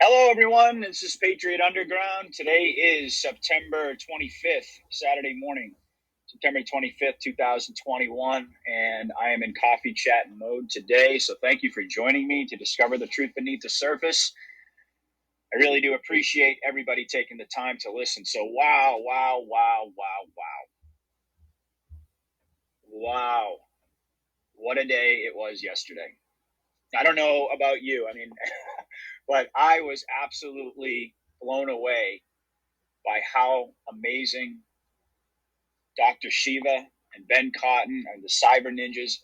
Hello, everyone. This is Patriot Underground. Today is September 25th, Saturday morning, September 25th, 2021, and I am in coffee chat mode today. So thank you for joining me to discover the truth beneath the surface. I really do appreciate everybody taking the time to listen. So wow. What a day it was yesterday. I don't know about you. But I was absolutely blown away by how amazing Dr. Shiva and Ben Cotton and the Cyber Ninjas,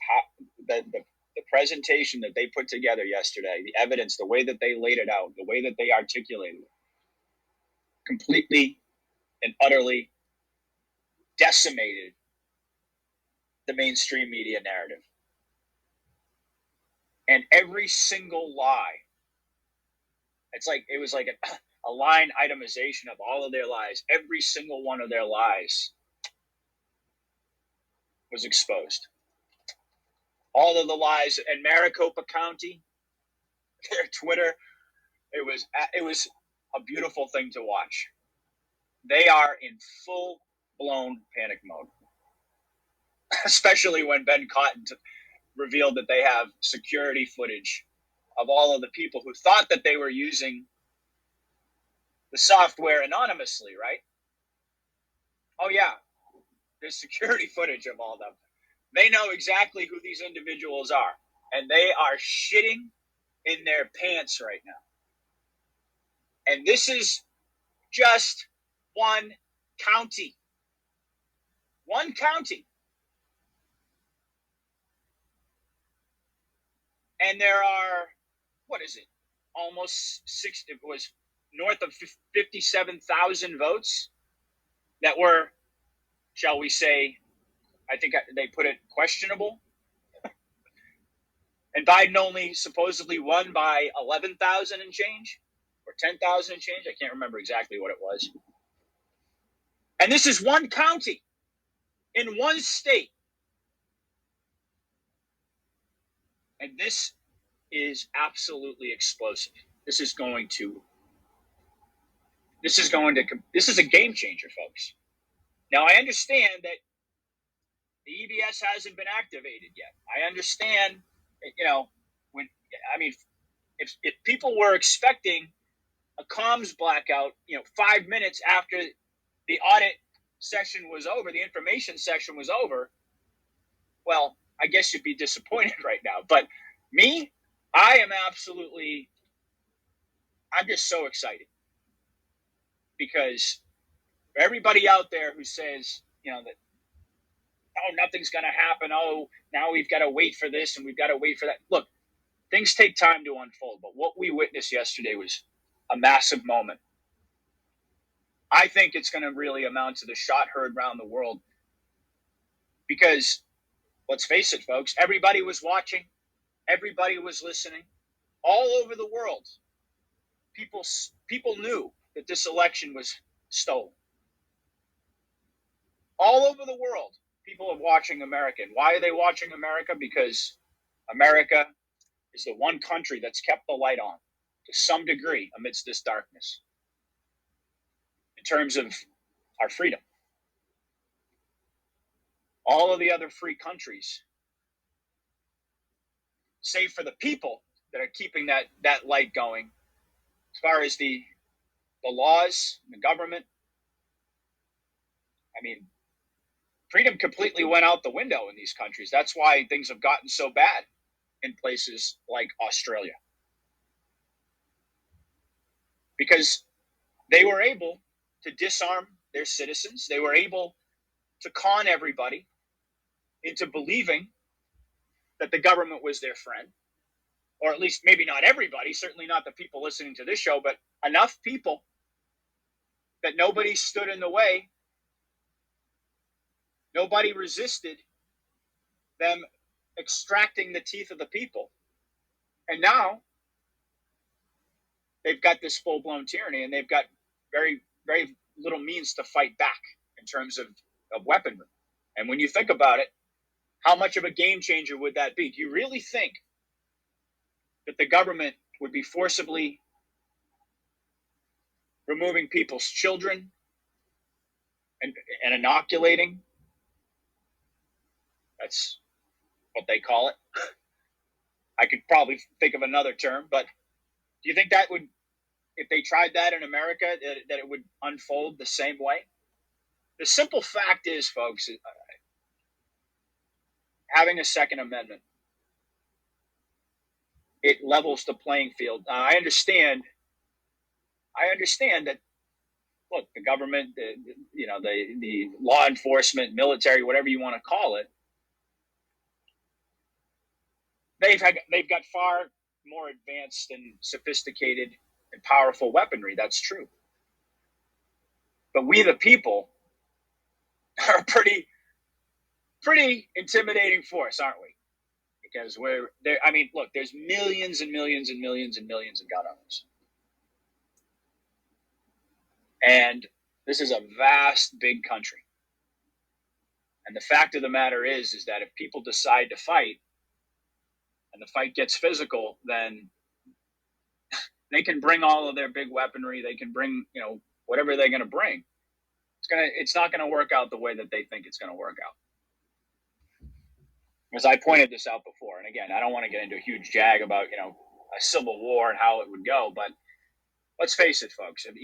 the presentation that they put together yesterday, the evidence, the way that they laid it out, the way that they articulated it, completely and utterly decimated the mainstream media narrative. And every single lie, it was like a line itemization of all of their lies. Every single one of their lies was exposed. All of the lies in Maricopa County, their Twitter, it was a beautiful thing to watch. They are in full blown panic mode, especially when Ben Cotton revealed that they have security footage of all of the people who thought that they were using the software anonymously, right? Oh yeah, there's security footage of all of them. They know exactly who these individuals are, and they are shitting in their pants right now. And this is just one county. One county. And there are, what is it? Almost it was north of 57,000 votes that were, shall we say, I think they put it questionable. And Biden only supposedly won by 11,000 and change, or 10,000 and change. I can't remember exactly what it was. And this is one county in one state. And this is absolutely explosive. This is a game changer, folks. Now, I understand that the EBS hasn't been activated yet. I understand, if people were expecting a comms blackout, 5 minutes after the audit session was over, the information session was over, well, I guess you'd be disappointed right now. But me, I'm just so excited, because for everybody out there who says, that, oh, nothing's going to happen. Oh, now we've got to wait for this and we've got to wait for that. Look, things take time to unfold, but what we witnessed yesterday was a massive moment. I think it's going to really amount to the shot heard around the world, because let's face it, folks, everybody was watching, everybody was listening, all over the world. People knew that this election was stolen. All over the world, people are watching America. And why are they watching America? Because America is the one country that's kept the light on to some degree amidst this darkness in terms of our freedom. All of the other free countries, save for the people that are keeping that light going, as far as the laws, the government, freedom completely went out the window in these countries. That's why things have gotten so bad in places like Australia, because they were able to disarm their citizens. They were able to con everybody into believing that the government was their friend, or at least maybe not everybody, certainly not the people listening to this show, but enough people that nobody stood in the way. Nobody resisted them extracting the teeth of the people. And now they've got this full-blown tyranny, and they've got very, very little means to fight back in terms of weaponry. And when you think about it, how much of a game changer would that be? Do you really think that the government would be forcibly removing people's children and inoculating. That's what they call it. I could probably think of another term, but do you think that would, if they tried that in America, that it would unfold the same way? The simple fact is, folks, having a Second Amendment, it levels the playing field. I understand that. Look, the government, the law enforcement, military, whatever you want to call it, they've got far more advanced and sophisticated and powerful weaponry. That's true. But we, the people, are a pretty intimidating force, aren't we? Because we're there. I mean, look, there's millions and millions and millions and millions of gun owners, and this is a vast, big country. And the fact of the matter is that if people decide to fight, and the fight gets physical, then they can bring all of their big weaponry. They can bring, whatever they're going to bring. It's not going to work out the way that they think it's going to work out. As I pointed this out before, and again, I don't want to get into a huge jag about, a civil war and how it would go, but let's face it, folks. If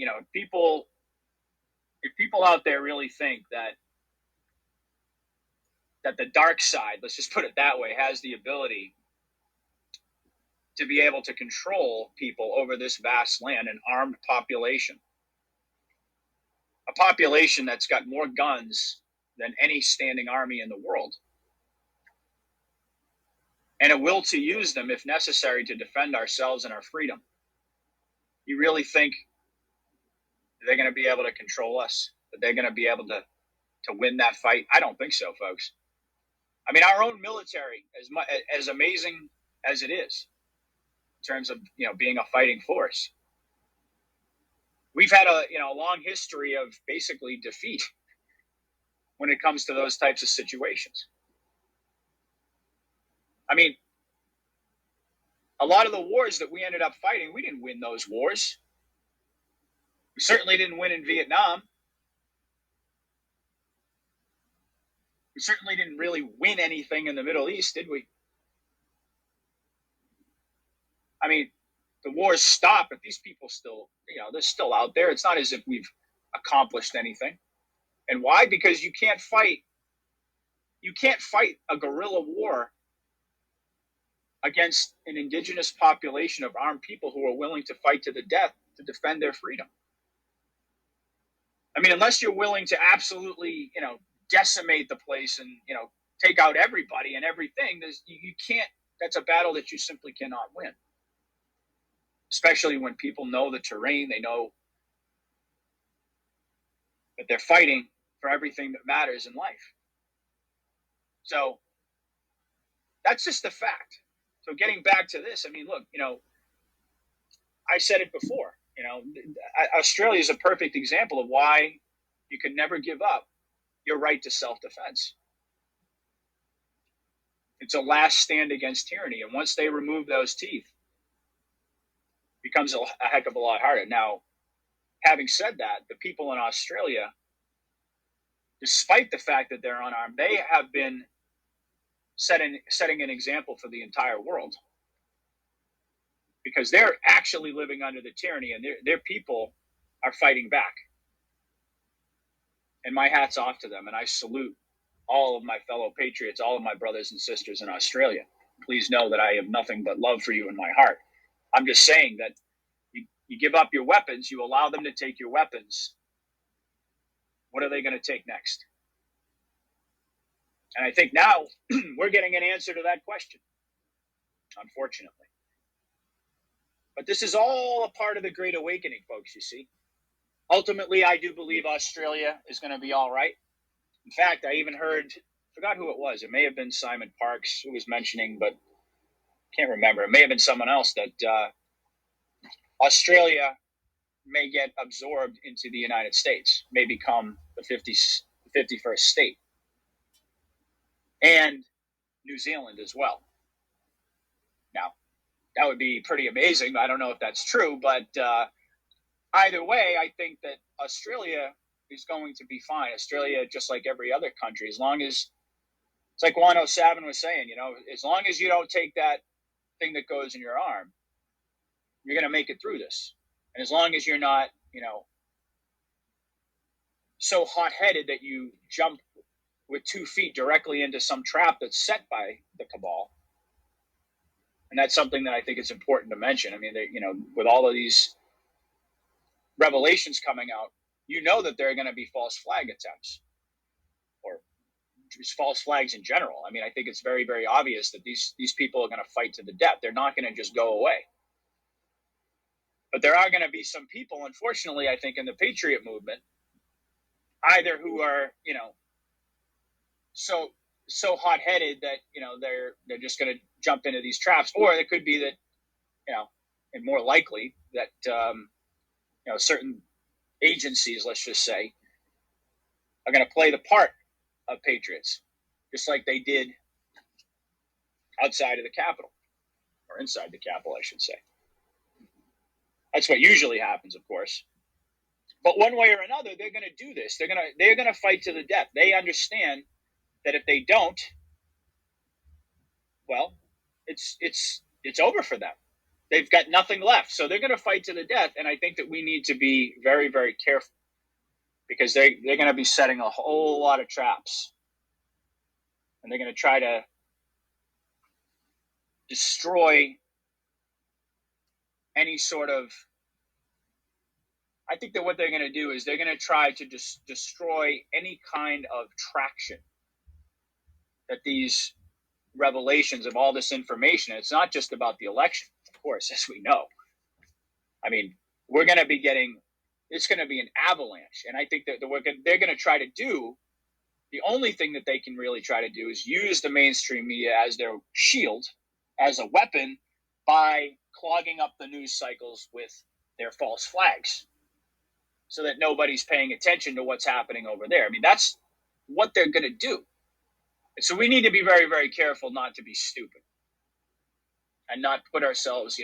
people out there really think that the dark side, let's just put it that way, has the ability to be able to control people over this vast land, an armed population, a population that's got more guns than any standing army in the world, and a will to use them if necessary to defend ourselves and our freedom. You really think they're going to be able to control us? That they're going to be able to win that fight? I don't think so, folks. I mean, our own military, as amazing as it is in terms of being a fighting force, we've had a long history of basically defeat when it comes to those types of situations. I mean, a lot of the wars that we ended up fighting, we didn't win those wars. We certainly didn't win in Vietnam. We certainly didn't really win anything in the Middle East, did we? I mean, the wars stop, but these people still, they're still out there. It's not as if we've accomplished anything. And why? Because you can't fight a guerrilla war against an indigenous population of armed people who are willing to fight to the death to defend their freedom. I mean, unless you're willing to absolutely, decimate the place and, take out everybody and everything, you can't, that's a battle that you simply cannot win. Especially when people know the terrain, they know that they're fighting for everything that matters in life. So that's just the fact. So getting back to this, I mean, look, I said it before, Australia is a perfect example of why you can never give up your right to self-defense. It's a last stand against tyranny. And once they remove those teeth, it becomes a heck of a lot harder. Now, having said that, the people in Australia, despite the fact that they're unarmed, they have been setting an example for the entire world, because they're actually living under the tyranny, and their people are fighting back. And my hat's off to them, and I salute all of my fellow patriots, all of my brothers and sisters in Australia. Please know that I have nothing but love for you in my heart. I'm just saying that you give up your weapons, you allow them to take your weapons. What are they going to take next? And I think now we're getting an answer to that question, unfortunately. But this is all a part of the Great Awakening, folks, you see. Ultimately, I do believe Australia is going to be all right. In fact, I even heard, forgot who it was. It may have been Simon Parks who was mentioning, but can't remember. It may have been someone else, that Australia may get absorbed into the United States, may become the 51st state. And New Zealand as well. Now, that would be pretty amazing. I don't know if that's true, but either way, I think that Australia is going to be fine. Australia, just like every other country, as long as it's like 107 was saying, as long as you don't take that thing that goes in your arm, you're going to make it through this. And as long as you're not, so hot-headed that you jump with 2 feet directly into some trap that's set by the cabal. And that's something that I think is important to mention. I mean, with all of these revelations coming out, that there are going to be false flag attempts or just false flags in general. I mean, I think it's very, very obvious that these people are going to fight to the death. They're not going to just go away. But there are going to be some people, unfortunately, I think, in the Patriot movement, either who are, so hot-headed that they're just going to jump into these traps, or it could be that and more likely that certain agencies, let's just say, are going to play the part of patriots, just like they did outside of the Capitol, or inside the Capitol, I should say. That's what usually happens, of course. But one way or another, they're going to do this. They're going to fight to the death. They understand that if they don't, well, it's over for them. They've got nothing left, so they're going to fight to the death. And I think that we need to be very, very careful, because they're going to be setting a whole lot of traps, and they're going to try to destroy any sort of. I think that what they're going to do is they're going to try to destroy any kind of traction that these revelations of all this information. It's not just about the election, of course, as we know. I mean, we're going to be getting. It's going to be an avalanche, and I think that they're going to try to do. The only thing that they can really try to do is use the mainstream media as their shield, as a weapon, by clogging up the news cycles with their false flags, so that nobody's paying attention to what's happening over there. I mean, that's what they're going to do. So we need to be very, very careful not to be stupid and not put ourselves,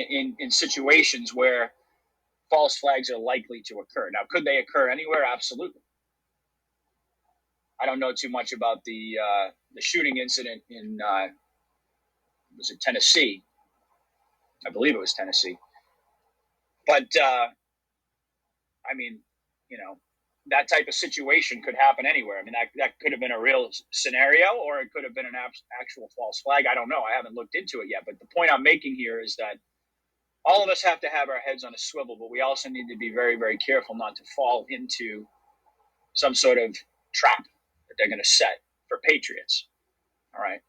in situations where false flags are likely to occur. Now, could they occur anywhere? Absolutely. I don't know too much about the shooting incident in was it Tennessee? I believe it was Tennessee. But I mean, that type of situation could happen anywhere. I mean, that could have been a real scenario, or it could have been an actual false flag. I don't know. I haven't looked into it yet. But the point I'm making here is that all of us have to have our heads on a swivel, but we also need to be very, very careful not to fall into some sort of trap that they're going to set for patriots. All right.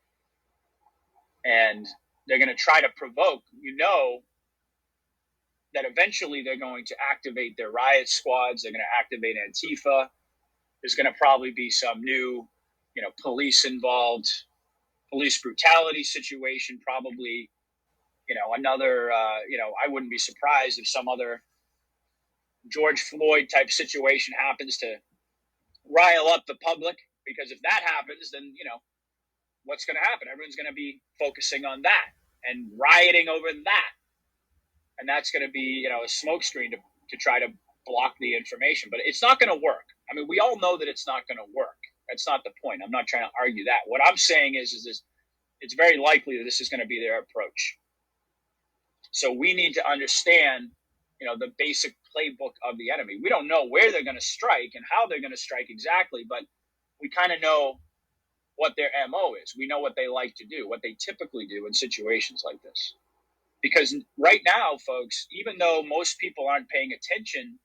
And they're going to try to provoke, that eventually they're going to activate their riot squads. They're going to activate Antifa. There's going to probably be some new, police involved, police brutality situation. Probably, another, I wouldn't be surprised if some other George Floyd type situation happens to rile up the public. Because if that happens, then, what's going to happen? Everyone's going to be focusing on that and rioting over that. And that's going to be, a smokescreen to try to block the information. But it's not going to work. I mean, we all know that it's not going to work. That's not the point. I'm not trying to argue that. What I'm saying is it's very likely that this is going to be their approach. So we need to understand, the basic playbook of the enemy. We don't know where they're going to strike and how they're going to strike exactly, but we kind of know what their MO is. We know what they like to do, what they typically do in situations like this. Because right now, folks, even though most people aren't paying attention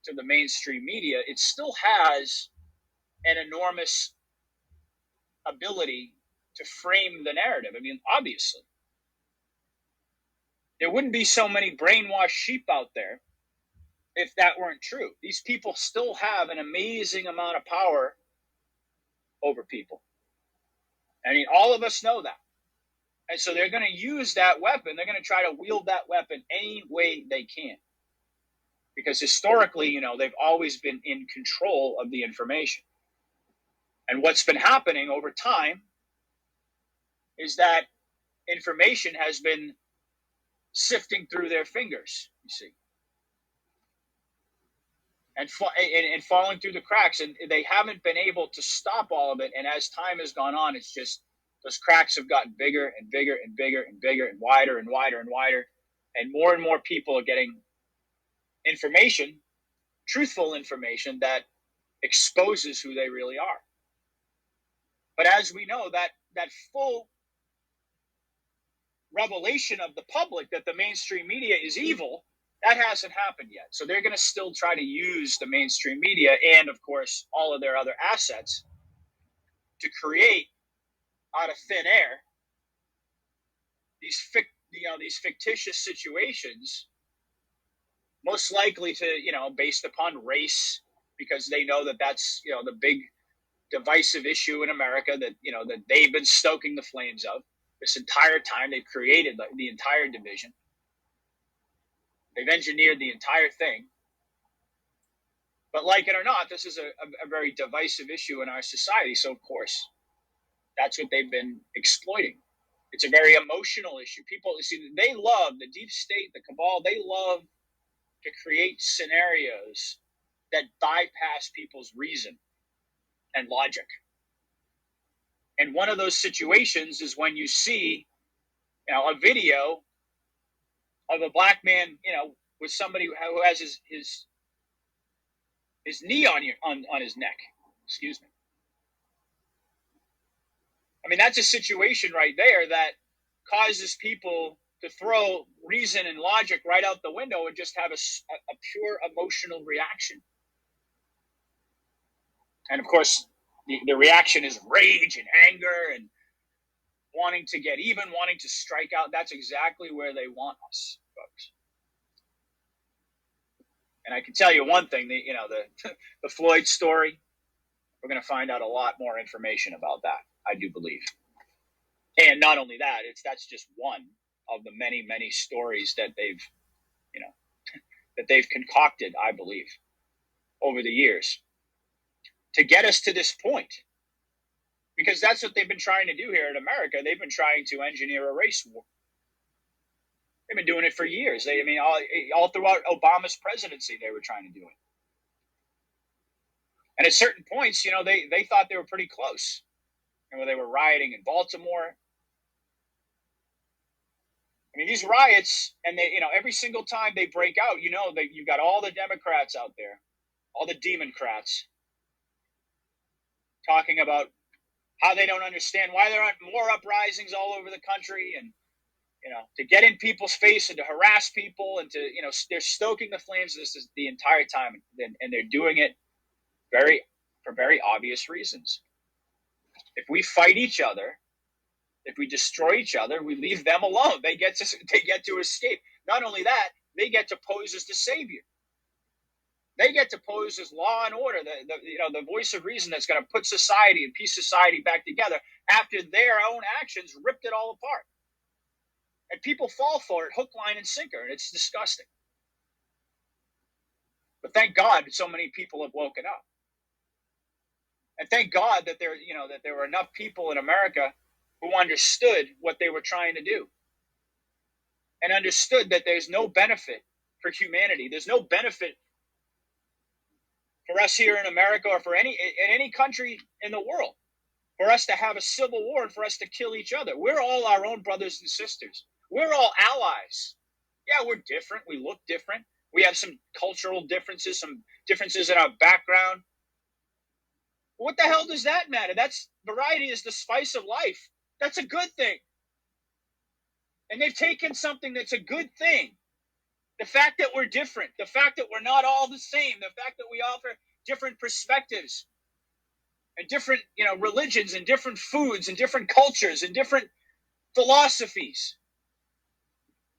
to the mainstream media, it still has an enormous ability to frame the narrative. I mean, obviously, there wouldn't be so many brainwashed sheep out there if that weren't true. These people still have an amazing amount of power over people. I mean, all of us know that. And so they're going to use that weapon. They're going to try to wield that weapon any way they can. Because historically, they've always been in control of the information. And what's been happening over time is that information has been sifting through their fingers, you see. and falling through the cracks. And they haven't been able to stop all of it. And as time has gone on, it's just those cracks have gotten bigger and bigger and bigger and bigger and wider and wider and wider. And more people are getting information, truthful information that exposes who they really are. But as we know, that full revelation of the public that the mainstream media is evil, that hasn't happened yet. So they're going to still try to use the mainstream media and, of course, all of their other assets to create out of thin air these fictitious situations, most likely to, based upon race, because they know that that's, the big divisive issue in America that, that they've been stoking the flames of this entire time. They've created the entire division. They've engineered the entire thing. But like it or not, this is a very divisive issue in our society. So, of course, that's what they've been exploiting. It's a very emotional issue. People, see, they love the deep state, the cabal. They love to create scenarios that bypass people's reason and logic. And one of those situations is when you see, a video of a black man, with somebody who has his knee on his neck. Excuse me. I mean, that's a situation right there that causes people to throw reason and logic right out the window and just have a pure emotional reaction. And of course, the reaction is rage and anger and wanting to get even, wanting to strike out. That's exactly where they want us, folks. And I can tell you one thing, the Floyd story, we're going to find out a lot more information about that, I do believe. And not only that, that's just one of the many, many stories that they've concocted, I believe, over the years to get us to this point. Because that's what they've been trying to do here in America. They've been trying to engineer a race war. They've been doing it for years. All throughout Obama's presidency, they were trying to do it. And at certain points, they thought they were pretty close. They were rioting in Baltimore. I mean, these riots, and they, every single time they break out, that you've got all the Democrats out there, all the Democrats, talking about how they don't understand why there aren't more uprisings all over the country, and to get in people's face and to harass people, and to they're stoking the flames of this the entire time, and they're doing it for very obvious reasons. If we fight each other, if we destroy each other, we leave them alone. They get to escape. Not only that, they get to pose as the savior. They get to pose as law and order, the voice of reason that's going to put society and piece society back together after their own actions ripped it all apart. And people fall for it, hook, line, and sinker, and it's disgusting. But thank God so many people have woken up. And thank God that there were enough people in America who understood what they were trying to do. And understood that there's no benefit for humanity. There's no benefit for us here in America or in any country in the world for us to have a civil war and for us to kill each other. We're all our own brothers and sisters. We're all allies. Yeah, we're different. We look different. We have some cultural differences, some differences in our background. What the hell does that matter? Variety is the spice of life. That's a good thing. And they've taken something that's a good thing. The fact that we're different, the fact that we're not all the same, the fact that we offer different perspectives and different, religions and different foods and different cultures and different philosophies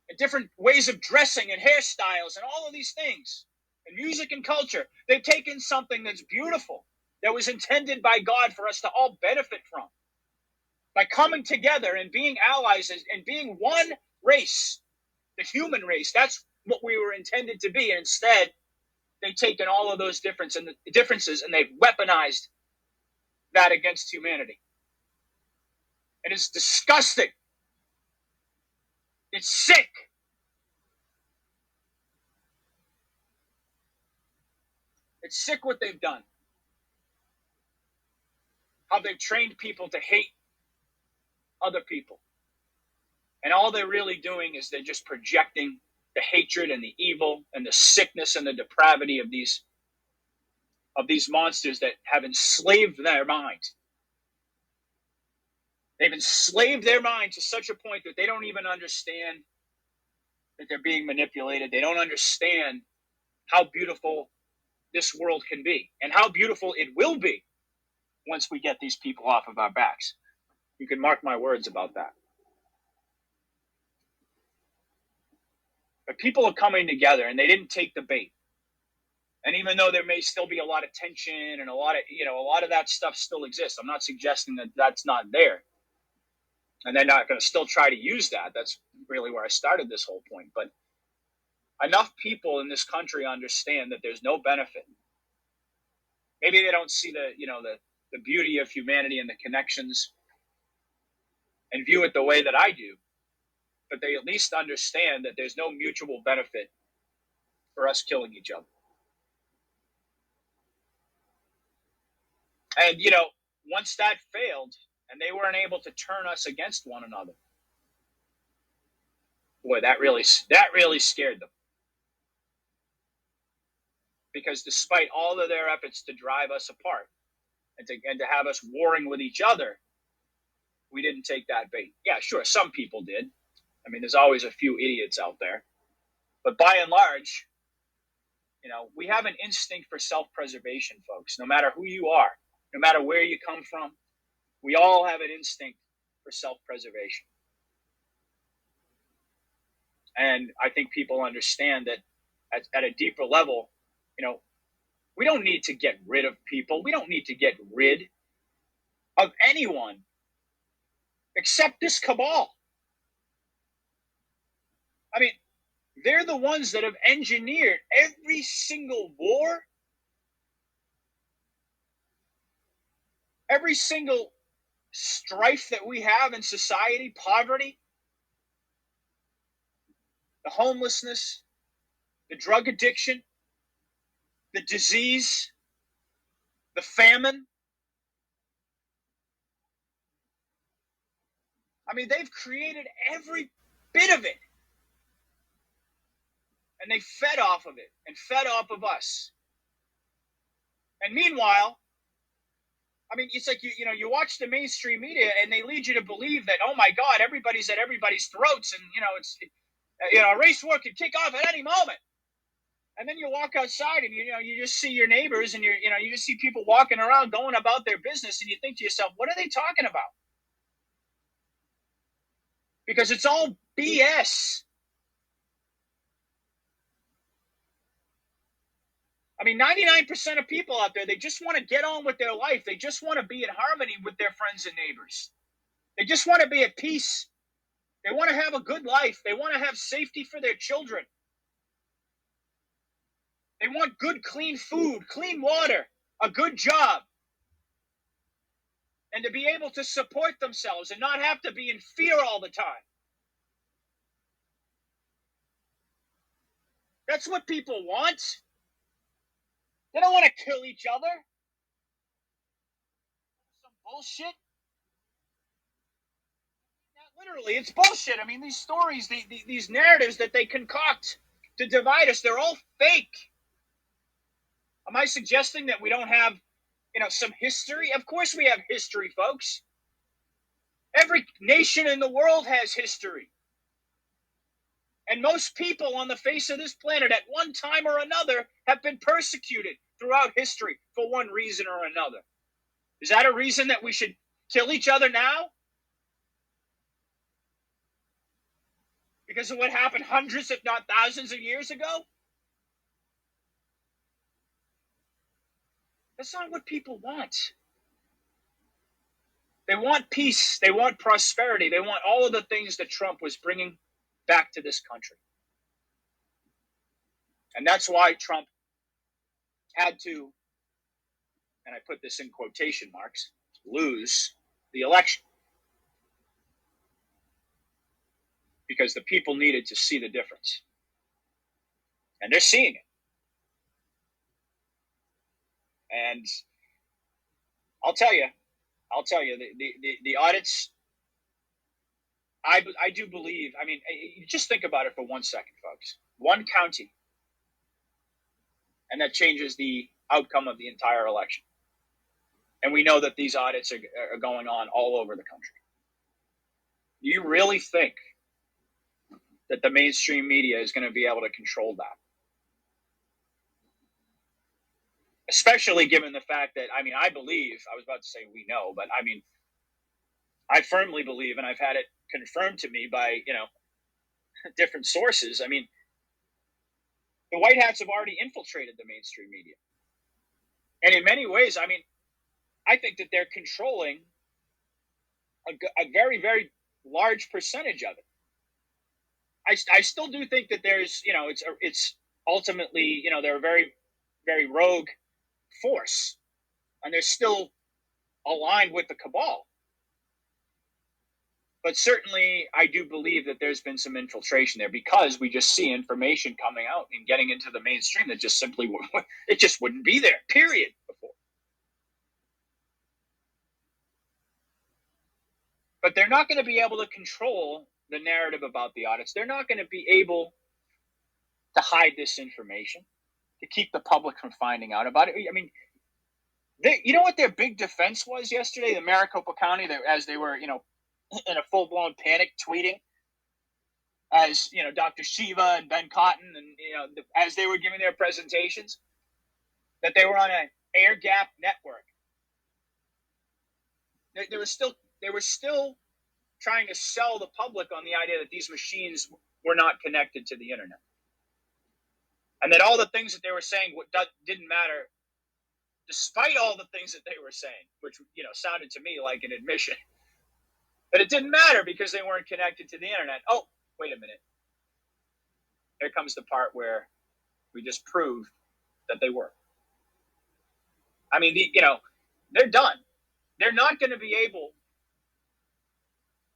and different ways of dressing and hairstyles and all of these things and music and culture. They've taken something that's beautiful, that was intended by God for us to all benefit from. By coming together and being allies and being one race, the human race, that's what we were intended to be. And instead, they've taken all of those differences and they've weaponized that against humanity. And it's disgusting. It's sick. It's sick what they've done. How they've trained people to hate other people. And all they're really doing is they're just projecting the hatred and the evil and the sickness and the depravity of these monsters that have enslaved their mind. They've enslaved their mind to such a point that they don't even understand that they're being manipulated. They don't understand how beautiful this world can be and how beautiful it will be once we get these people off of our backs. You can mark my words about that. But people are coming together and they didn't take the bait. And even though there may still be a lot of tension and a lot of that stuff still exists, I'm not suggesting that that's not there. And they're not going to still try to use that. That's really where I started this whole point. But enough people in this country understand that there's no benefit. Maybe they don't see the beauty of humanity and the connections and view it the way that I do, but they at least understand that there's no mutual benefit for us killing each other. And, once that failed and they weren't able to turn us against one another, boy, that really scared them. Because despite all of their efforts to drive us apart and to have us warring with each other, we didn't take that bait. Yeah, sure, some people did. I mean, there's always a few idiots out there. But by and large, we have an instinct for self-preservation, folks. No matter who you are, no matter where you come from, we all have an instinct for self-preservation. And I think people understand that at a deeper level, we don't need to get rid of people. We don't need to get rid of anyone except this cabal. I mean, they're the ones that have engineered every single war, every single strife that we have in society, poverty, the homelessness, the drug addiction, the disease, the famine. I mean, they've created every bit of it. And they fed off of it and fed off of us. And meanwhile, I mean, it's like, you watch the mainstream media and they lead you to believe that, oh my God, everybody's at everybody's throats. And, a race war could kick off at any moment. And then you walk outside and, you just see your neighbors and you just see people walking around going about their business. And you think to yourself, what are they talking about? Because it's all BS. I mean, 99% of people out there, they just want to get on with their life. They just want to be in harmony with their friends and neighbors. They just want to be at peace. They want to have a good life. They want to have safety for their children. They want good, clean food, clean water, a good job, and to be able to support themselves and not have to be in fear all the time. That's what people want. They don't want to kill each other. Some bullshit. Literally, it's bullshit. I mean, these stories, these narratives that they concoct to divide us, they're all fake. Am I suggesting that we don't have, some history? Of course we have history, folks. Every nation in the world has history. And most people on the face of this planet at one time or another have been persecuted throughout history for one reason or another. Is that a reason that we should kill each other now? Because of what happened hundreds, if not thousands of years ago? That's not what people want. They want peace. They want prosperity. They want all of the things that Trump was bringing back to this country. And that's why Trump had to, and I put this in quotation marks, lose the election. Because the people needed to see the difference. And they're seeing it. And I'll tell you, the audits. I do believe. I mean, just think about it for 1 second, folks. One county, and that changes the outcome of the entire election. And we know that these audits are going on all over the country. Do you really think that the mainstream media is going to be able to control that? Especially given the fact that, I mean, I believe, I was about to say we know, but I mean, I firmly believe, and I've had it confirmed to me by, different sources. I mean, the White Hats have already infiltrated the mainstream media. And in many ways, I mean, I think that they're controlling a very, very large percentage of it. I still do think that there's, it's ultimately, they're a very, very rogue force, and they're still aligned with the cabal. But certainly, I do believe that there's been some infiltration there, because we just see information coming out and getting into the mainstream that just simply, it just wouldn't be there, period, before. But they're not going to be able to control the narrative about the audits. They're not going to be able to hide this information, to keep the public from finding out about it. I mean, you know what their big defense was yesterday? The Maricopa County, as they were, in a full-blown panic, tweeting, as Dr. Shiva and Ben Cotton, and as they were giving their presentations, that they were on an air gap network. They were still trying to sell the public on the idea that these machines were not connected to the internet, and that all the things that they were saying didn't matter, despite all the things that they were saying, which sounded to me like an admission that it didn't matter because they weren't connected to the internet. Oh, wait a minute. Here comes the part where we just proved that they were. I mean, they're done. They're not going to be able.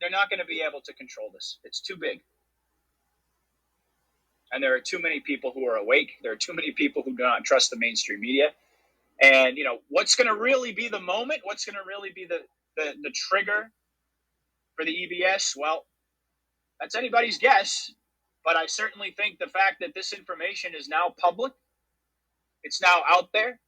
They're not going to be able to control this. It's too big. And there are too many people who are awake. There are too many people who do not trust the mainstream media. And, what's going to really be the moment? What's going to really be the trigger for the EBS? Well, that's anybody's guess. But I certainly think the fact that this information is now public, it's now out there.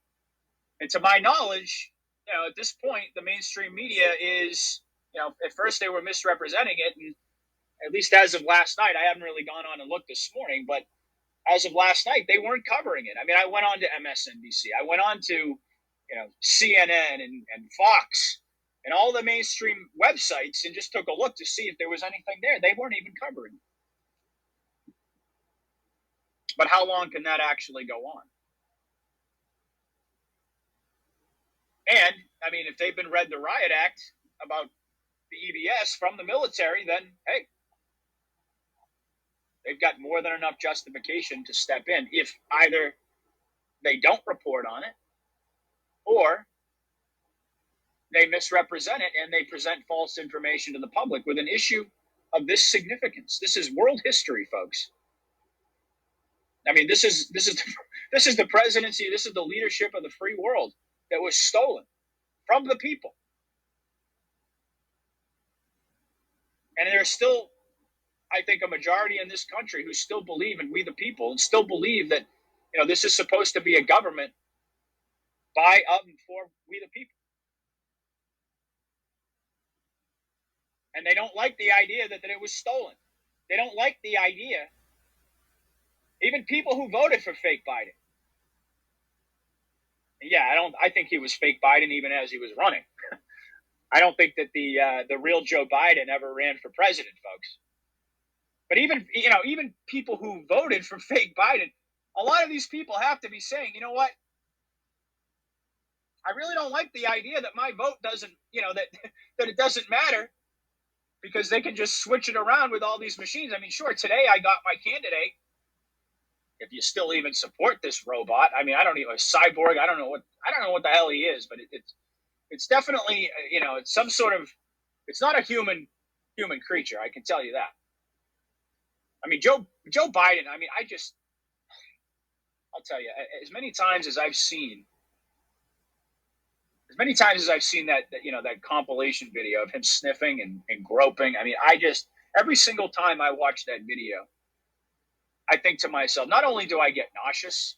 And to my knowledge, at this point, the mainstream media is, at first they were misrepresenting it. And at least as of last night, I haven't really gone on and looked this morning, but as of last night, they weren't covering it. I mean, I went on to MSNBC. I went on to, CNN and Fox and all the mainstream websites and just took a look to see if there was anything there. They weren't even covering it. But how long can that actually go on? And, I mean, if they've been read the Riot Act about the EBS from the military, then, hey, they've got more than enough justification to step in if either they don't report on it or they misrepresent it and they present false information to the public with an issue of this significance. This is world history, folks. I mean, this is the presidency. This is the leadership of the free world that was stolen from the people. And there's still, I think, a majority in this country who still believe in we the people and still believe that, this is supposed to be a government by, of, and for we the people. And they don't like the idea that it was stolen. They don't like the idea. Even people who voted for fake Biden. Yeah, I think he was fake Biden even as he was running. I don't think that the real Joe Biden ever ran for president, folks. But even people who voted for fake Biden, a lot of these people have to be saying, you know what? I really don't like the idea that my vote doesn't, that it doesn't matter because they can just switch it around with all these machines. I mean, sure, today I got my candidate. If you still even support this robot, I mean, I don't even a cyborg. I don't know what the hell he is, but it's definitely it's some sort of, it's not a human creature. I can tell you that. I mean, Joe Biden. I mean, I'll tell you, as many times as I've seen as many times as I've seen that compilation video of him sniffing and groping, I mean, every single time I watch that video, I think to myself, not only do I get nauseous,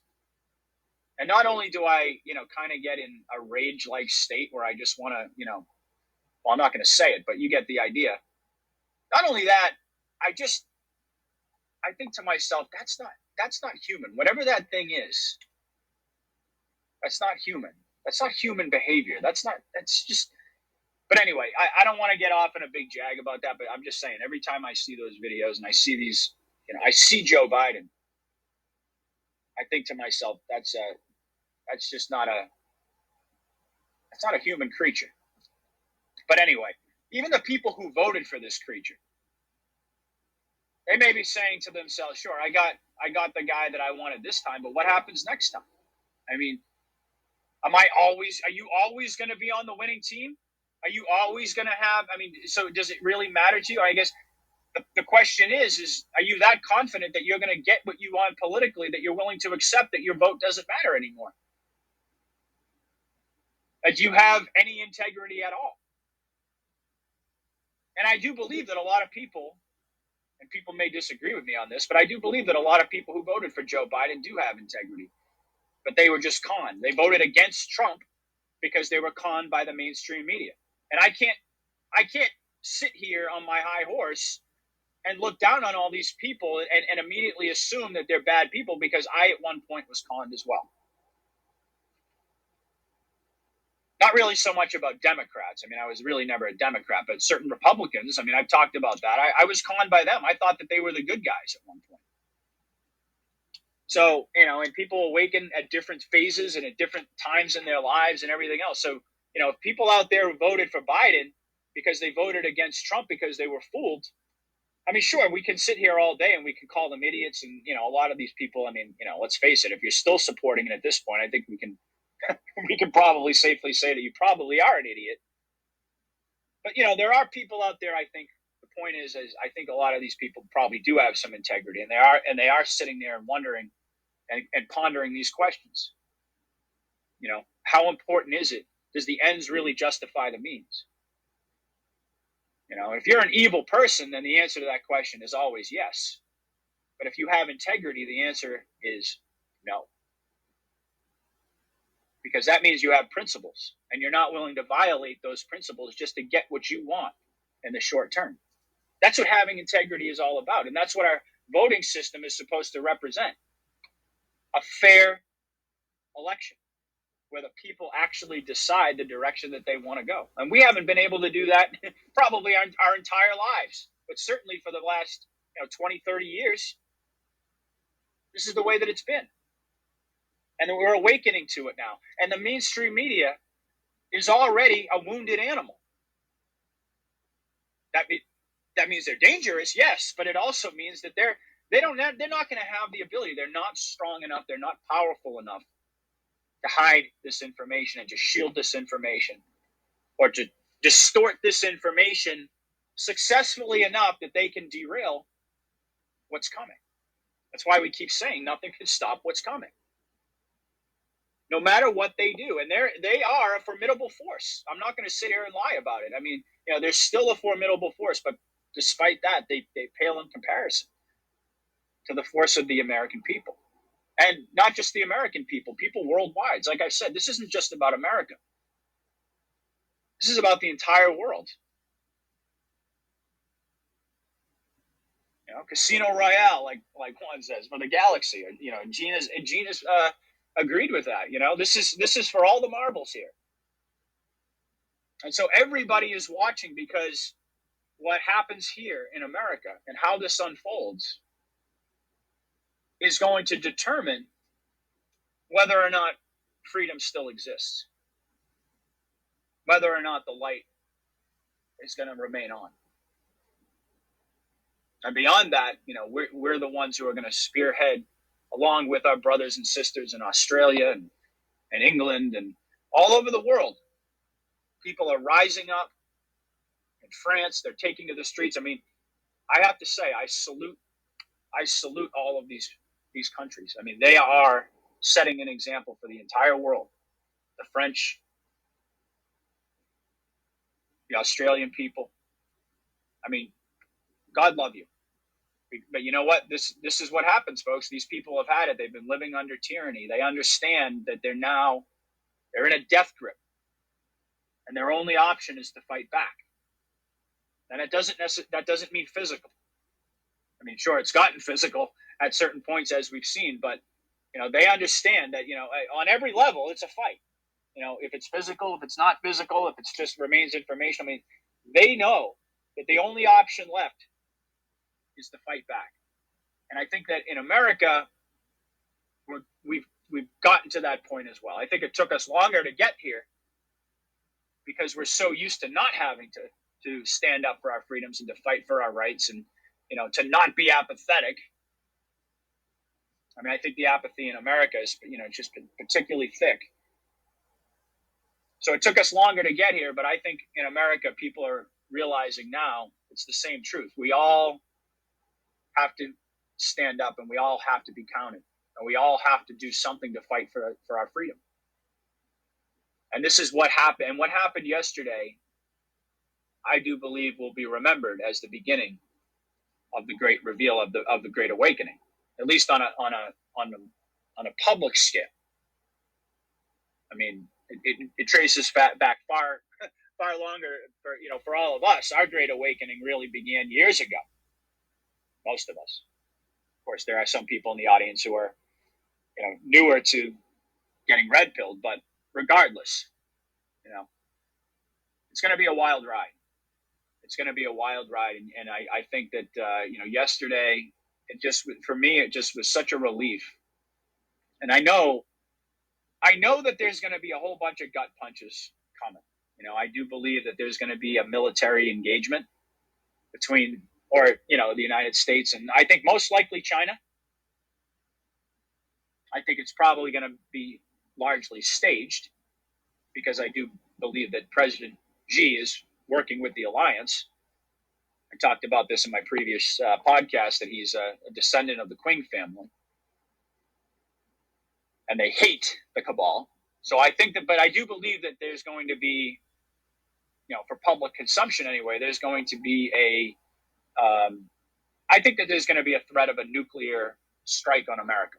and not only do I, kind of get in a rage-like state where I just want to, well, I'm not going to say it, but you get the idea. Not only that, I think to myself, that's not human. Whatever that thing is, that's not human. That's not human behavior. That's just. But anyway, I don't want to get off in a big jag about that, but I'm just saying, every time I see those videos and I see these, I see Joe Biden, I think to myself, that's just that's not a human creature. But anyway, even the people who voted for this creature, they may be saying to themselves, sure, I got the guy that I wanted this time, but what happens next time? I mean, are you always going to be on the winning team? Are you always going to have, so does it really matter to you? I guess the question is, are you that confident that you're going to get what you want politically, that you're willing to accept that your vote doesn't matter anymore? Do you have any integrity at all? And I do believe that a lot of people, and people may disagree with me on this, but I do believe that a lot of people who voted for Joe Biden do have integrity. But they were just conned. They voted against Trump because they were conned by the mainstream media. And I can't sit here on my high horse and look down on all these people and immediately assume that they're bad people, because I at one point was conned as well. Not really so much about Democrats. I was really never a Democrat, but certain Republicans, I've talked about that. I was conned by them. I thought that they were the good guys at one point. So, and people awaken at different phases and at different times in their lives and everything else. So, if people out there who voted for Biden because they voted against Trump because they were fooled, sure, we can sit here all day and we can call them idiots. And, a lot of these people, let's face it, if you're still supporting it at this point, I think we can we can probably safely say that you probably are an idiot. But, there are people out there, I think the point is I think a lot of these people probably do have some integrity, and they are sitting there and wondering and pondering these questions. How important is it? Does the ends really justify the means? If you're an evil person, then the answer to that question is always yes. But if you have integrity, the answer is no. Because that means you have principles, and you're not willing to violate those principles just to get what you want in the short term. That's what having integrity is all about. And that's what our voting system is supposed to represent. A fair election where the people actually decide the direction that they want to go. And we haven't been able to do that probably our entire lives, but certainly for the last 20, 30 years, this is the way that it's been. And we're awakening to it now. And the mainstream media is already a wounded animal. That means they're dangerous, yes, but it also means that they're not going to have the ability. They're not strong enough. They're not powerful enough to hide this information and to shield this information, or to distort this information successfully enough that they can derail what's coming. That's why we keep saying nothing can stop what's coming, no matter what they do. And they are a formidable force. I'm not going to sit here and lie about it. They're still a formidable force, but despite that, they pale in comparison to the force of the American people. And not just the American people worldwide. Like I said, this isn't just about America. This is about the entire world. Casino Royale, like Juan says, for the galaxy. Gina's agreed with that. This is for all the marbles here. And so everybody is watching, because what happens here in America and how this unfolds is going to determine whether or not freedom still exists, whether or not the light is going to remain on. And beyond that, we're the ones who are going to spearhead, along with our brothers and sisters in Australia and England and all over the world. People are rising up. In France, they're taking to the streets. I have to say, I salute all of these countries. They are setting an example for the entire world. The French, the Australian people. I mean, God love you. But you know what? This is what happens, folks. These people have had it. They've been living under tyranny. They understand that they're in a death grip, and their only option is to fight back. And that doesn't mean physical. I mean, sure, it's gotten physical at certain points as we've seen, but they understand that on every level it's a fight. If it's physical, if it's not physical, if it's just remains information. I mean, they know that the only option left is to fight back. And I think that in America, we've gotten to that point as well. I think it took us longer to get here because we're so used to not having to stand up for our freedoms and to fight for our rights and to not be apathetic. I mean, I think the apathy in America is just been particularly thick. So it took us longer to get here, but I think in America people are realizing now it's the same truth. We all have to stand up and we all have to be counted. And we all have to do something to fight for our freedom. And this is what happened. And what happened yesterday, I do believe, will be remembered as the beginning of the great reveal of the Great Awakening, at least on a public scale. I mean, it traces back far longer for all of us. Our Great Awakening really began years ago. Most of us. Of course, there are some people in the audience who are newer to getting red pilled, but regardless, it's going to be a wild ride. It's going to be a wild ride, and I think that yesterday, for me it just was such a relief. And I know that there's going to be a whole bunch of gut punches coming. I do believe that there's going to be a military engagement between the United States and I think most likely China. I think it's probably going to be largely staged because I do believe that President Xi is working with the alliance. I talked about this in my previous podcast that he's a descendant of the Qing family. And they hate the cabal. So I think but I do believe that there's going to be, for public consumption anyway, there's going to be I think that there's going to be a threat of a nuclear strike on America.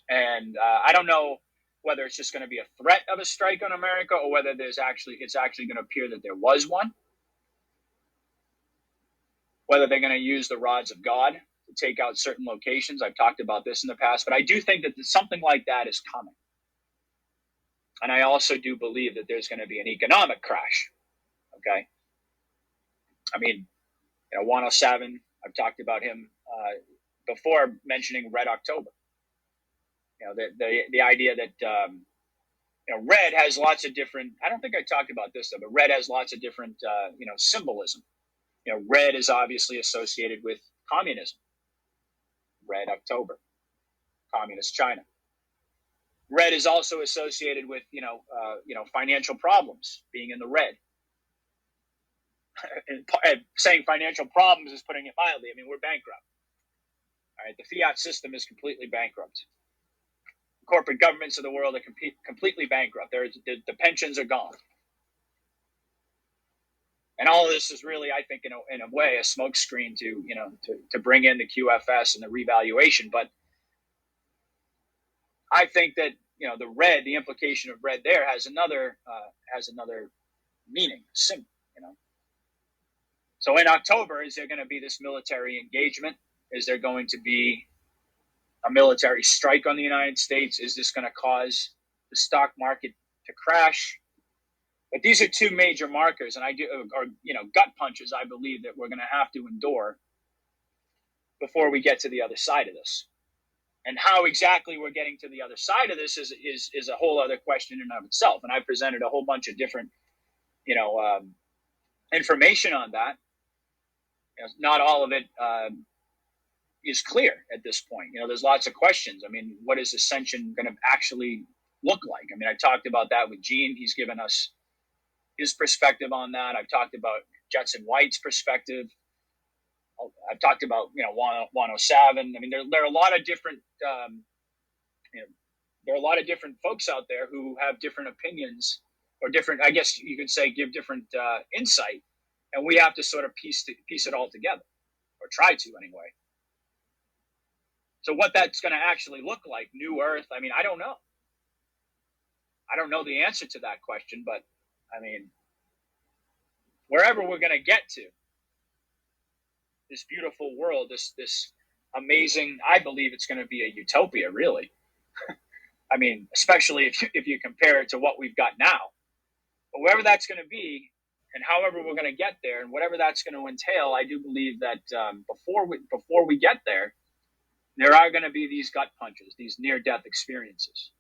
And I don't know whether it's just going to be a threat of a strike on America or whether it's actually going to appear that there was one. Whether they're going to use the rods of God to take out certain locations. I've talked about this in the past, but I do think that something like that is coming. And I also do believe that there's going to be an economic crash. Okay. I mean, 107, I've talked about him before mentioning Red October. The idea that, red has lots of different, I don't think I talked about this though, but red has lots of different, symbolism. Red is obviously associated with communism. Red October, communist China. Red is also associated with, financial problems, being in the red. And saying financial problems is putting it mildly. I mean, we're bankrupt. All right, the fiat system is completely bankrupt. Corporate governments of the world are completely bankrupt. The pensions are gone. And all of this is really, I think, in a way, a smokescreen to bring in the QFS and the revaluation. But I think that the red, the implication of red there has another meaning, symbol. So in October, is there going to be this military engagement? Is there going to be a military strike on the United States? Is this going to cause the stock market to crash? But these are two major markers, and gut punches, I believe, that we're going to have to endure before we get to the other side of this. And how exactly we're getting to the other side of this is a whole other question in and of itself. And I presented a whole bunch of different, information on that. Not all of it is clear at this point. There's lots of questions. I mean, what is ascension going to actually look like? I mean, I talked about that with Gene. He's given us his perspective on that. I've talked about Judson White's perspective. I've talked about 107. I mean, there are a lot of different there are a lot of different folks out there who have different opinions or different, I guess you could say, give different insight, and we have to sort of piece it all together, or try to anyway. So what that's going to actually look like, New Earth, I mean, I don't know. I don't know the answer to that question, but I mean, wherever we're going to get to, this beautiful world, this amazing, I believe it's going to be a utopia, really. I mean, especially if you compare it to what we've got now. But wherever that's going to be, and however we're going to get there, and whatever that's going to entail, I do believe that before we get there are going to be these gut punches, these near death experiences,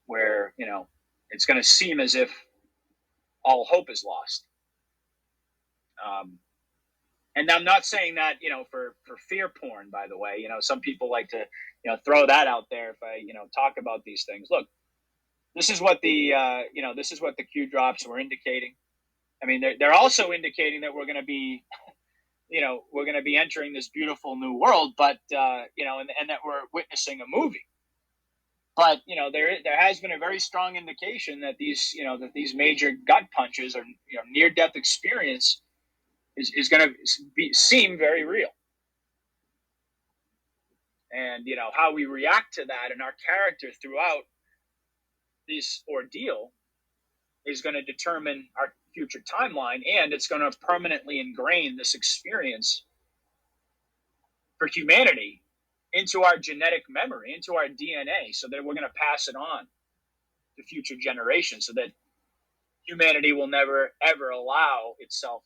where it's going to seem as if all hope is lost. And I'm not saying that for fear porn, by the way. Some people like to throw that out there if I talk about these things. Look, this is what the Q drops were indicating. I mean, they're also indicating that we're going to be entering this beautiful new world, but and that we're witnessing a movie. But there has been a very strong indication that these major gut punches or near death experience is going to seem very real. And how we react to that and our character throughout this ordeal is going to determine our future timeline, and it's going to permanently ingrain this experience for humanity into our genetic memory, into our DNA, so that we're going to pass it on to future generations, so that humanity will never ever allow itself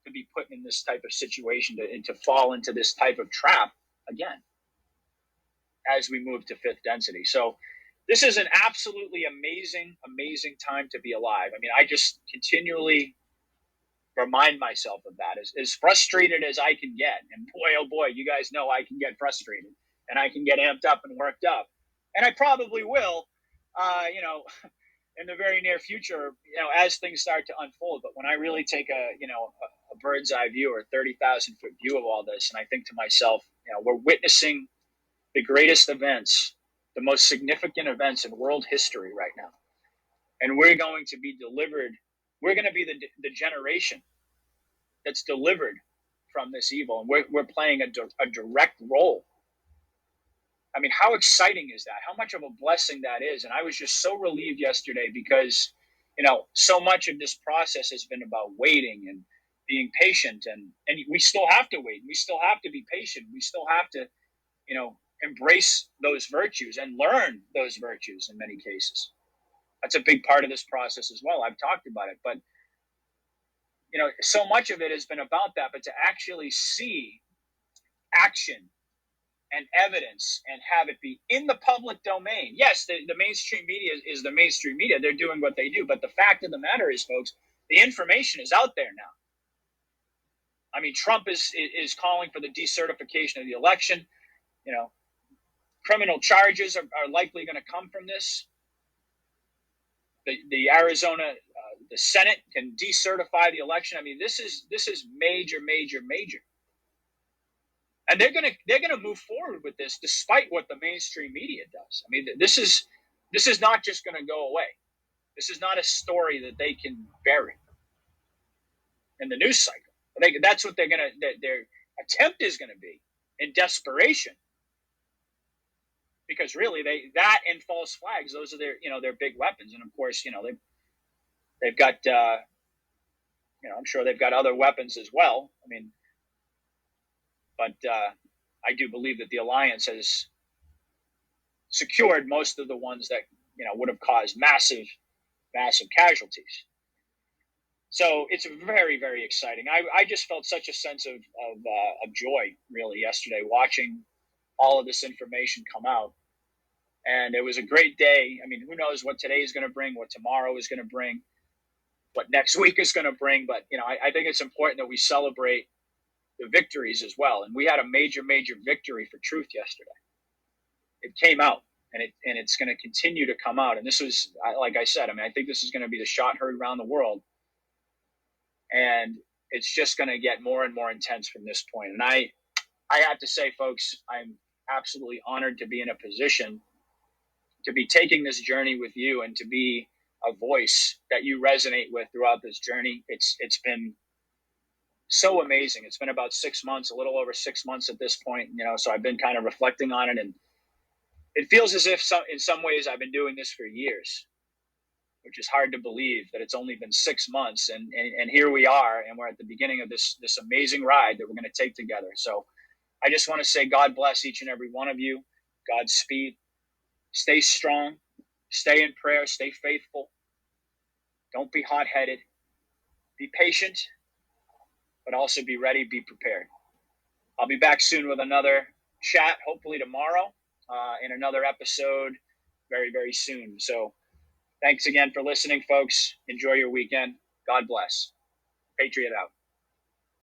to be put in this type of situation, to fall into this type of trap again as we move to fifth density. So this is an absolutely amazing time to be alive. I mean, I just continually remind myself of that. As frustrated as I can get, and boy, oh boy, you guys know I can get frustrated, and I can get amped up and worked up, and I probably will, in the very near future, as things start to unfold. But when I really take a bird's eye view, or 30,000 foot view of all this, and I think to myself, we're witnessing the greatest events, the most significant events in world history right now. And we're going to be delivered. We're going to be the generation that's delivered from this evil. And we're playing a direct role. I mean, how exciting is that? How much of a blessing that is? And I was just so relieved yesterday because, so much of this process has been about waiting and being patient. And we still have to wait. We still have to be patient. We still have to, embrace those virtues and learn those virtues in many cases. That's a big part of this process as well. I've talked about it, but so much of it has been about that. But to actually see action and evidence and have it be in the public domain. Yes, the mainstream media is the mainstream media. They're doing what they do. But the fact of the matter is, folks, the information is out there now. I mean, Trump is calling for the decertification of the election. Criminal charges are likely going to come from this. The Arizona, the Senate can decertify the election. I mean, this is major. And they're gonna move forward with this despite what the mainstream media does. I mean, this is not just going to go away. This is not a story that they can bury in the news cycle. That's what their attempt is going to be, in desperation. Because really, that and false flags, those are their big weapons. And of course, they've got I'm sure they've got other weapons as well. I mean, but I do believe that the alliance has secured most of the ones that would have caused massive casualties. So it's very, very exciting. I just felt such a sense of joy really yesterday watching all of this information come out. And it was a great day. I mean, who knows what today is going to bring, what tomorrow is going to bring, what next week is going to bring. But, I think it's important that we celebrate the victories as well. And we had a major victory for truth yesterday. It came out, and it's going to continue to come out. And this was, like I said, I mean, I think this is going to be the shot heard around the world. And it's just going to get more and more intense from this point. And I have to say, folks, I'm absolutely honored to be in a position to be taking this journey with you and to be a voice that you resonate with throughout this journey. It's been so amazing. It's been about 6 months, a little over 6 months at this point, so I've been kind of reflecting on it, and it feels as if in some ways I've been doing this for years, which is hard to believe that it's only been 6 months, and here we are, and we're at the beginning of this amazing ride that we're going to take together. So I just want to say God bless each and every one of you. Godspeed. Stay strong. Stay in prayer. Stay faithful. Don't be hot-headed. Be patient, but also be ready, be prepared. I'll be back soon with another chat, hopefully tomorrow, in another episode very, very soon. So thanks again for listening, folks. Enjoy your weekend. God bless. Patriot out.